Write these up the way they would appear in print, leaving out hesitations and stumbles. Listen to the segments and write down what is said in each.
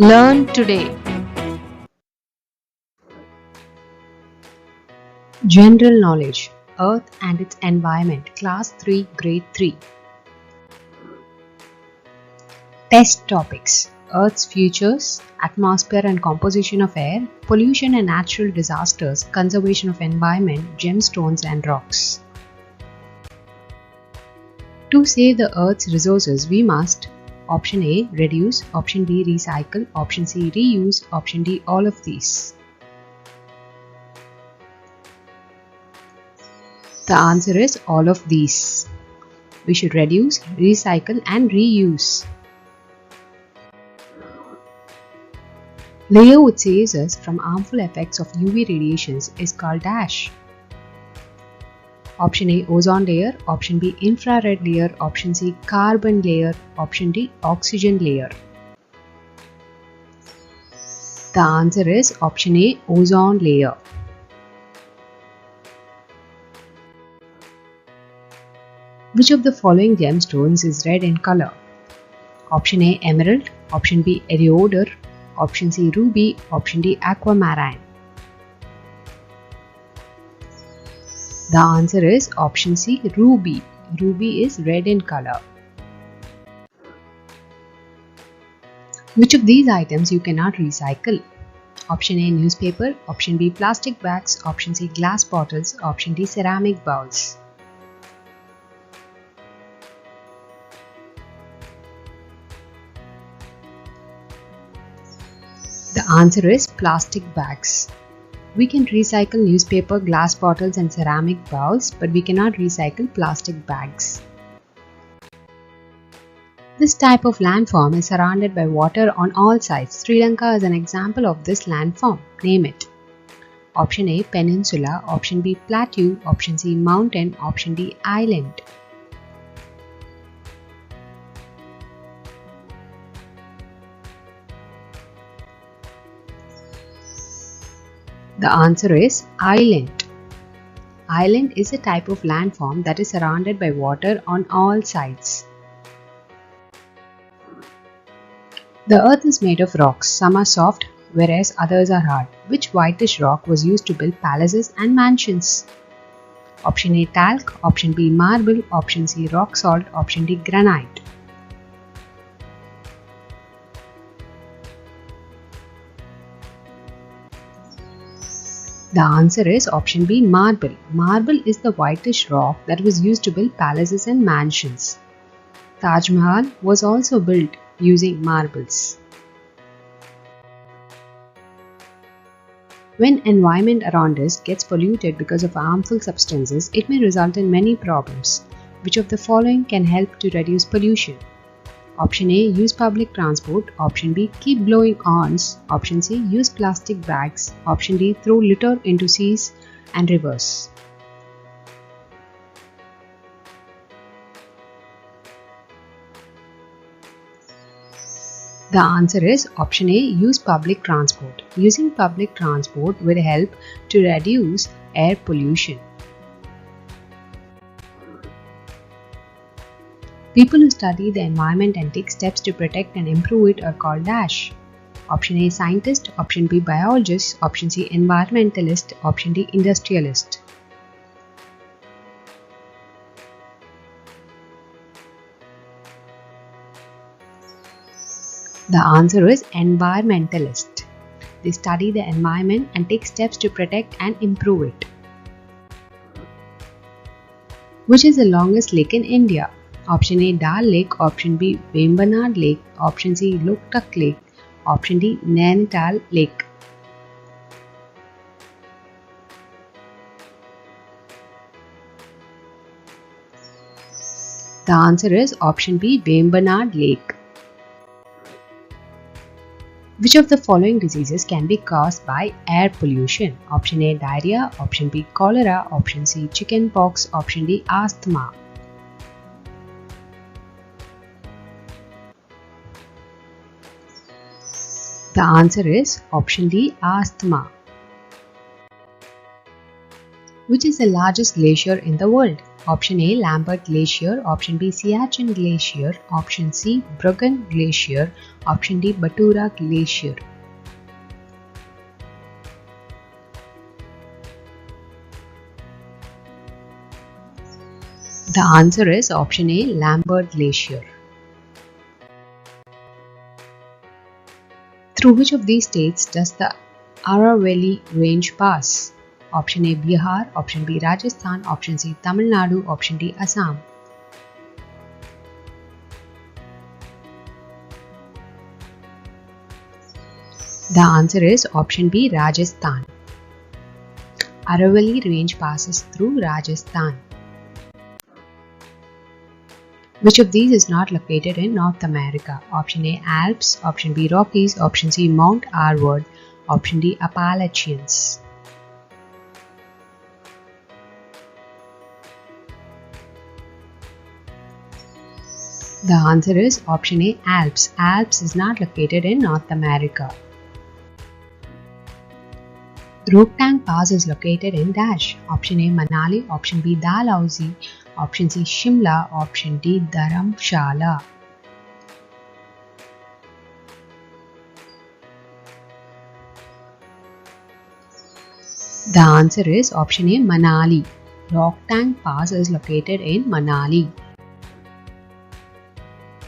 Learn today. General Knowledge. Earth and its Environment. Class 3, Grade 3. Test topics. Earth's futures, atmosphere and composition of air, pollution and natural disasters, conservation of environment, gemstones and rocks. To save the Earth's resources, we must: Option A, reduce. Option B, recycle. Option C, reuse. Option D, all of these. The answer is all of these. We should reduce, recycle and reuse. Layer which saves us from harmful effects of UV radiations is called dash. Option A, ozone layer. Option B, infrared layer. Option C, carbon layer. Option D, oxygen layer. The answer is option A, ozone layer. Which of the following gemstones is red in color? Option A, emerald. Option B, eriodor. Option C, ruby. Option D, aquamarine. The answer is option C, ruby. Ruby is red in color. Which of these items you cannot recycle? Option A, newspaper. Option B, plastic bags. Option C, glass bottles. Option D, ceramic bowls. The answer is plastic bags. We can recycle newspaper, glass bottles and ceramic bowls, but we cannot recycle plastic bags. This type of landform is surrounded by water on all sides. Sri Lanka is an example of this landform. Name it. Option A, peninsula. Option B, plateau. Option C, mountain. Option D, island. The answer is island. Island is a type of landform that is surrounded by water on all sides. The earth is made of rocks. Some are soft, whereas others are hard. Which whitish rock was used to build palaces and mansions? Option A, talc. Option B, marble. Option C, rock salt. Option D, granite. The answer is option B, marble. Marble is the whitish rock that was used to build palaces and mansions. Taj Mahal was also built using marbles. When environment around us gets polluted because of harmful substances, it may result in many problems. Which of the following can help to reduce pollution? Option A, use public transport. Option B, keep blowing horns. Option C, use plastic bags. Option D, throw litter into seas and rivers. The answer is option A, use public transport. Using public transport will help to reduce air pollution. People who study the environment and take steps to protect and improve it are called dash. Option A, scientist. Option B, biologist. Option C, environmentalist. Option D, industrialist. The answer is environmentalist. They study the environment and take steps to protect and improve it. Which is the longest lake in India? Option A, Dal Lake. Option B, Vembanad Lake. Option C, Loktak Lake. Option D, Nainital Lake. The answer is option B, Vembanad Lake. Which of the following diseases can be caused by air pollution? Option A, diarrhea. Option B, cholera. Option C, chicken pox. Option D, asthma. The answer is option D, asthma. Which is the largest glacier in the world? Option A, Lambert Glacier. Option B, Siachen Glacier. Option C, Bruggen Glacier. Option D, Batura Glacier. The answer is option A, Lambert Glacier. Through which of these states does the Aravalli Range pass? Option A, Bihar. Option B, Rajasthan. Option C, Tamil Nadu. Option D, Assam. The answer is option B, Rajasthan. Aravalli Range passes through Rajasthan. Which of these is not located in North America? Option A, Alps. Option B, Rockies. Option C, Mount Arvard. Option D, Appalachians. The answer is option A, Alps. Alps is not located in North America. Rohtang Pass is located in Dash. Option A, Manali. Option B, Dalhousie. Option C, Shimla. Option D, Dharamshala. The answer is option A, Manali. Rohtang Pass is located in Manali.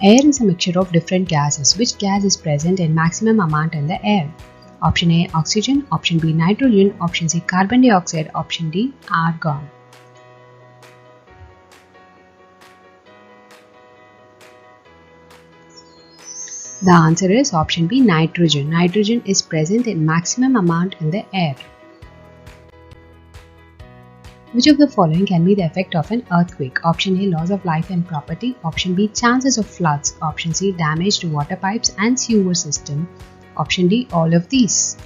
Air is a mixture of different gases. Which gas is present in maximum amount in the air? Option A, oxygen. Option B, nitrogen. Option C, carbon dioxide. Option D, argon. The answer is option B, nitrogen. Nitrogen is present in maximum amount in the air. Which of the following can be the effect of an earthquake? Option A, loss of life and property. Option B, chances of floods. Option C, damage to water pipes and sewer system. Option D, all of these.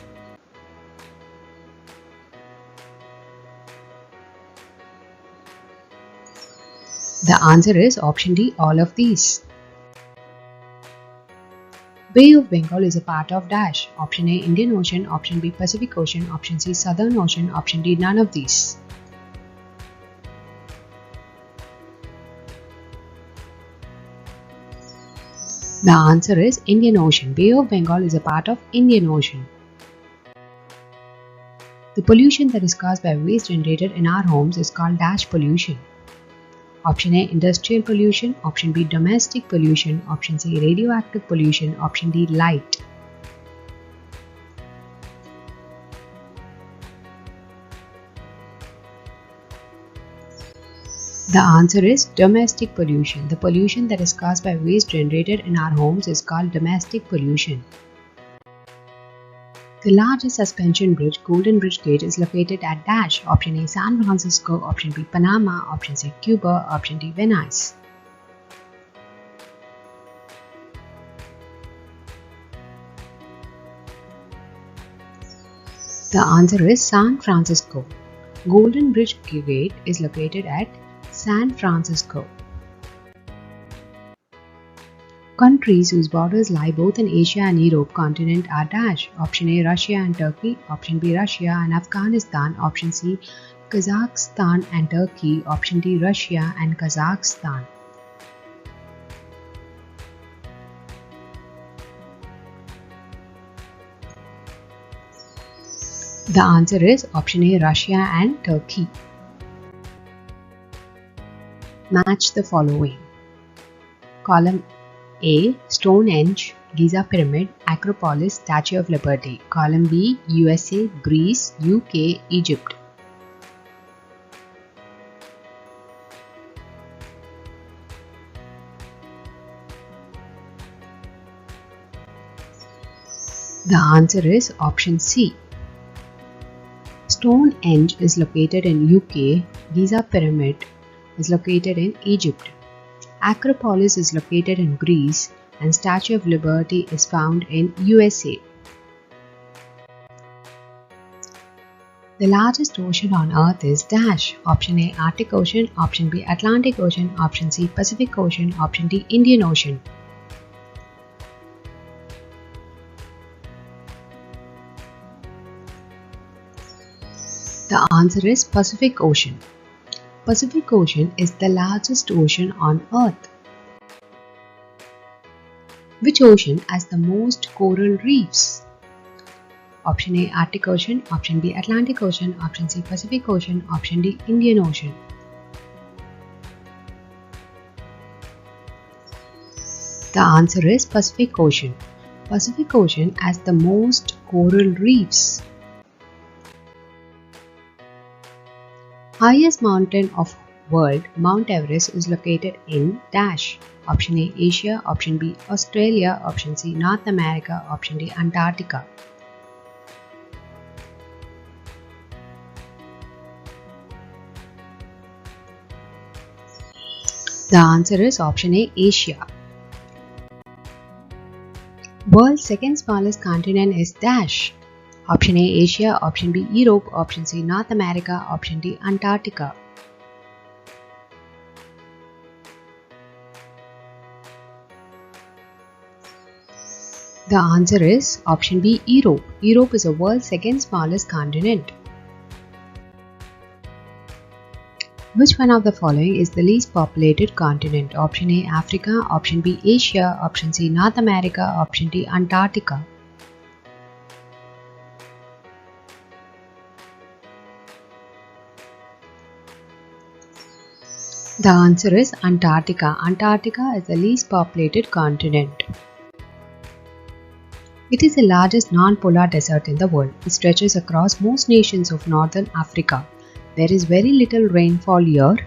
The answer is option D, all of these. Bay of Bengal is a part of Dash. Option A, Indian Ocean. Option B, Pacific Ocean. Option C, Southern Ocean. Option D, none of these. The answer is Indian Ocean. Bay of Bengal is a part of Indian Ocean. The pollution that is caused by waste generated in our homes is called Dash pollution. Option A, industrial pollution. Option B, domestic pollution. Option C, radioactive pollution. Option D, light. The answer is domestic pollution. The pollution that is caused by waste generated in our homes is called domestic pollution. The largest suspension bridge, Golden Bridge Gate, is located at Dash. Option A, San Francisco. Option B, Panama. Option C, Cuba. Option D, Venice. The answer is San Francisco. Golden Bridge Gate is located at San Francisco. Countries whose borders lie both in Asia and Europe continent are Dash. Option A, Russia and Turkey. Option B, Russia and Afghanistan. Option C, Kazakhstan and Turkey. Option D, Russia and Kazakhstan. The answer is option A, Russia and Turkey. Match the following. Column A, Stonehenge, Giza Pyramid, Acropolis, Statue of Liberty. Column B, USA, Greece, UK, Egypt. The answer is option C. Stonehenge is located in UK, Giza Pyramid is located in Egypt. Acropolis is located in Greece and Statue of Liberty is found in USA. The largest ocean on Earth is Dash. Option A, Arctic Ocean. Option B, Atlantic Ocean. Option C, Pacific Ocean. Option D, Indian Ocean. The answer is Pacific Ocean. Pacific Ocean is the largest ocean on Earth? Which ocean has the most coral reefs? Option A, Arctic Ocean. Option B, Atlantic Ocean. Option C, Pacific Ocean. Option D, Indian Ocean. The answer is Pacific Ocean. Pacific Ocean has the most coral reefs. Highest mountain of world, Mount Everest, is located in dash. Option A, Asia. Option B, Australia. Option C, North America. Option D, Antarctica. The answer is option A, Asia. World's second smallest continent is dash. Option A, Asia. Option B, Europe. Option C, North America. Option D, Antarctica. The answer is option B, Europe. Europe is the world's second smallest continent. Which one of the following is the least populated continent? Option A, Africa. Option B, Asia. Option C, North America. Option D, Antarctica. The answer is Antarctica. Antarctica is the least populated continent. It is the largest non-polar desert in the world. It stretches across most nations of northern Africa. There is very little rainfall here.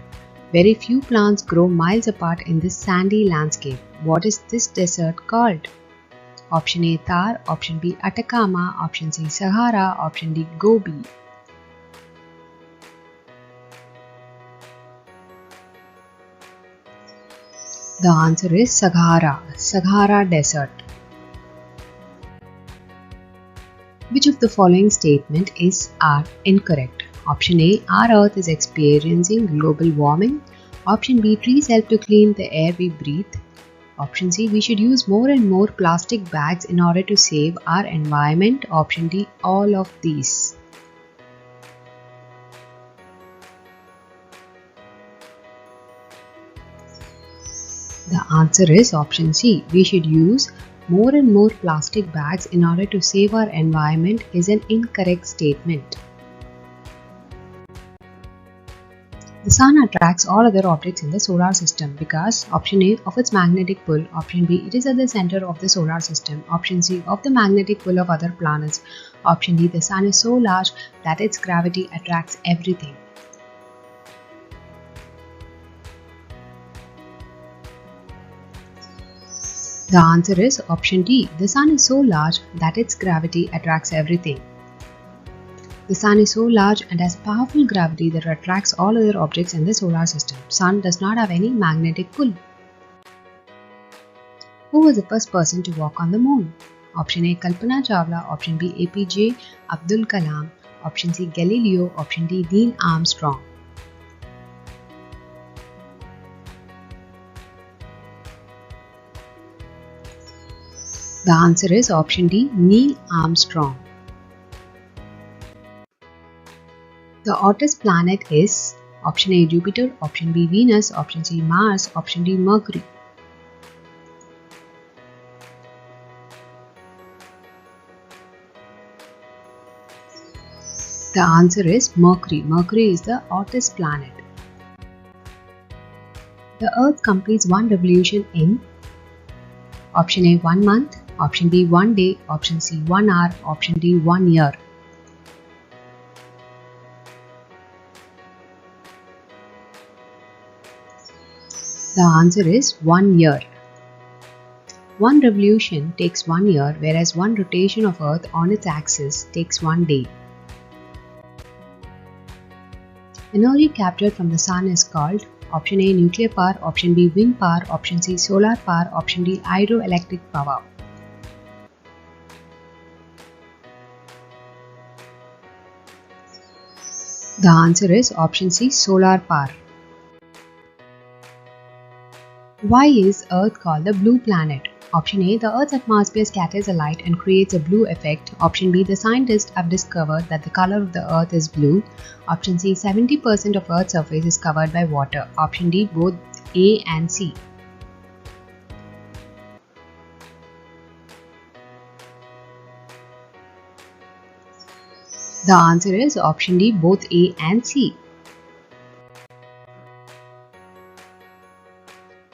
Very few plants grow miles apart in this sandy landscape. What is this desert called? Option A, Thar. Option B, Atacama. Option C, Sahara. Option D, Gobi. The answer is Sahara. Sahara Desert. Which of the following statement is incorrect? Option A, our Earth is experiencing global warming. Option B, trees help to clean the air we breathe. Option C, we should use more and more plastic bags in order to save our environment. Option D, all of these. The answer is option C. We should use more and more plastic bags in order to save our environment is an incorrect statement. The Sun attracts all other objects in the solar system because option A, of its magnetic pull. Option B, it is at the center of the solar system. Option C, of the magnetic pull of other planets. Option D, the Sun is so large that its gravity attracts everything. The answer is option D. The Sun is so large that its gravity attracts everything. The Sun is so large and has powerful gravity that attracts all other objects in the solar system. Sun does not have any magnetic pull. Who was the first person to walk on the moon? Option A, Kalpana Chawla. Option B, APJ Abdul Kalam. Option C, Galileo. Option D, Neil Armstrong. The answer is option D, Neil Armstrong. The hottest planet is option A, Jupiter. Option B, Venus. Option C, Mars. Option D, Mercury. The answer is Mercury. Mercury is the hottest planet. The Earth completes one revolution in option A, 1 month. Option B, 1 day. Option C, 1 hour. Option D, 1 year. The answer is 1 year. One revolution takes 1 year, whereas one rotation of Earth on its axis takes 1 day. Energy captured from the Sun is called option A, nuclear power. Option B, wind power. Option C, solar power. Option D, hydroelectric power. The answer is option C, solar power. Why is Earth called the blue planet? Option A, the Earth's atmosphere scatters a light and creates a blue effect. Option B, the scientists have discovered that the color of the Earth is blue. Option C, 70% of Earth's surface is covered by water. Option D, both A and C. The answer is option D, both A and C.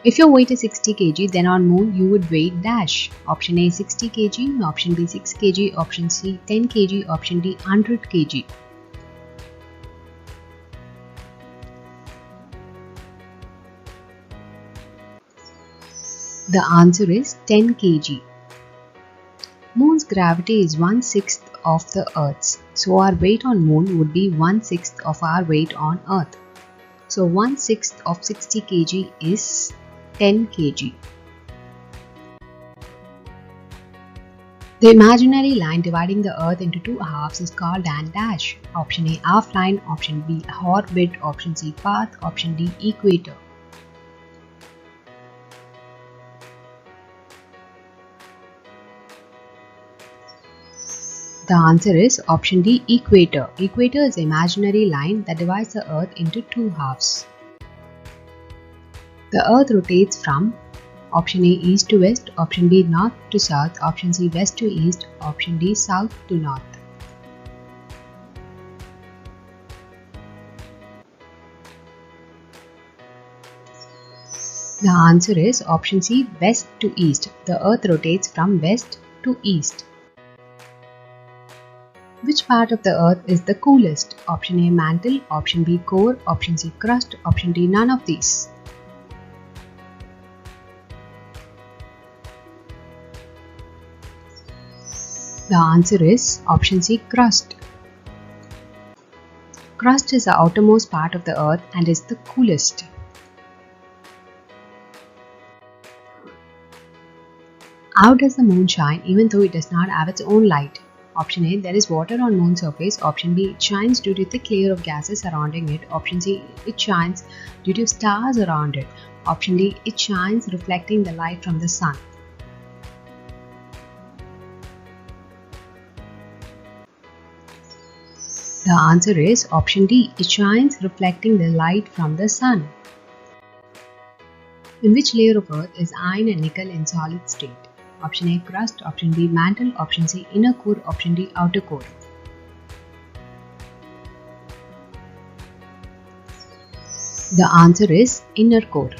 If your weight is 60 kg, then on moon you would weigh dash. Option A 60 kg, option B 6 kg, option C 10 kg, option D 100 kg. The answer is 10 kg. Moon's gravity is 1/6 of the Earth's. So our weight on moon would be 1/6 of our weight on Earth. So 1/6 of 60 kg is 10 kg. The imaginary line dividing the Earth into two halves is called an dash. Option A, half line, option B, orbit, option C, path, option D, equator. The answer is option D, equator. Equator is the imaginary line that divides the Earth into two halves. The Earth rotates from option A, east to west, option B, north to south, option C, west to east, option D, south to north. The answer is option C, west to east. The Earth rotates from west to east. Which part of the Earth is the coolest? Option A, mantle, option B, core, option C, crust, option D, none of these. The answer is option C, crust. Crust is the outermost part of the Earth and is the coolest. How does the moon shine even though it does not have its own light? Option A, there is water on moon's surface. Option B, it shines due to thick layer of gases surrounding it. Option C, it shines due to stars around it. Option D, it shines reflecting the light from the sun. The answer is option D, it shines reflecting the light from the sun. In which layer of Earth is iron and nickel in solid state? Option A, crust, option B, mantle, option C, inner core, option D, outer core. The answer is inner core.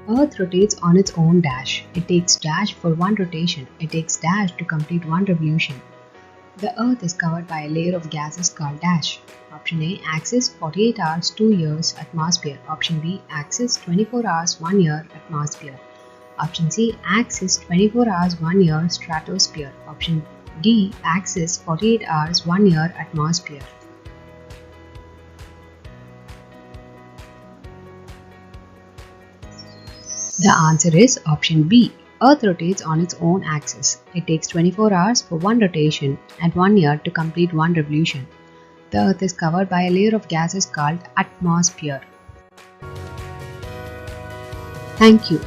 Earth rotates on its own dash. It takes dash for one rotation. It takes dash to complete one revolution. The Earth is covered by a layer of gases called dash. Option A, axis 48 hours 2 years atmosphere. Option B, axis 24 hours 1 year atmosphere. Option C, axis 24 hours 1 year stratosphere. Option D, axis 48 hours 1 year atmosphere. The answer is option B. Earth rotates on its own axis. It takes 24 hours for one rotation and 1 year to complete one revolution. The Earth is covered by a layer of gases called atmosphere. Thank you.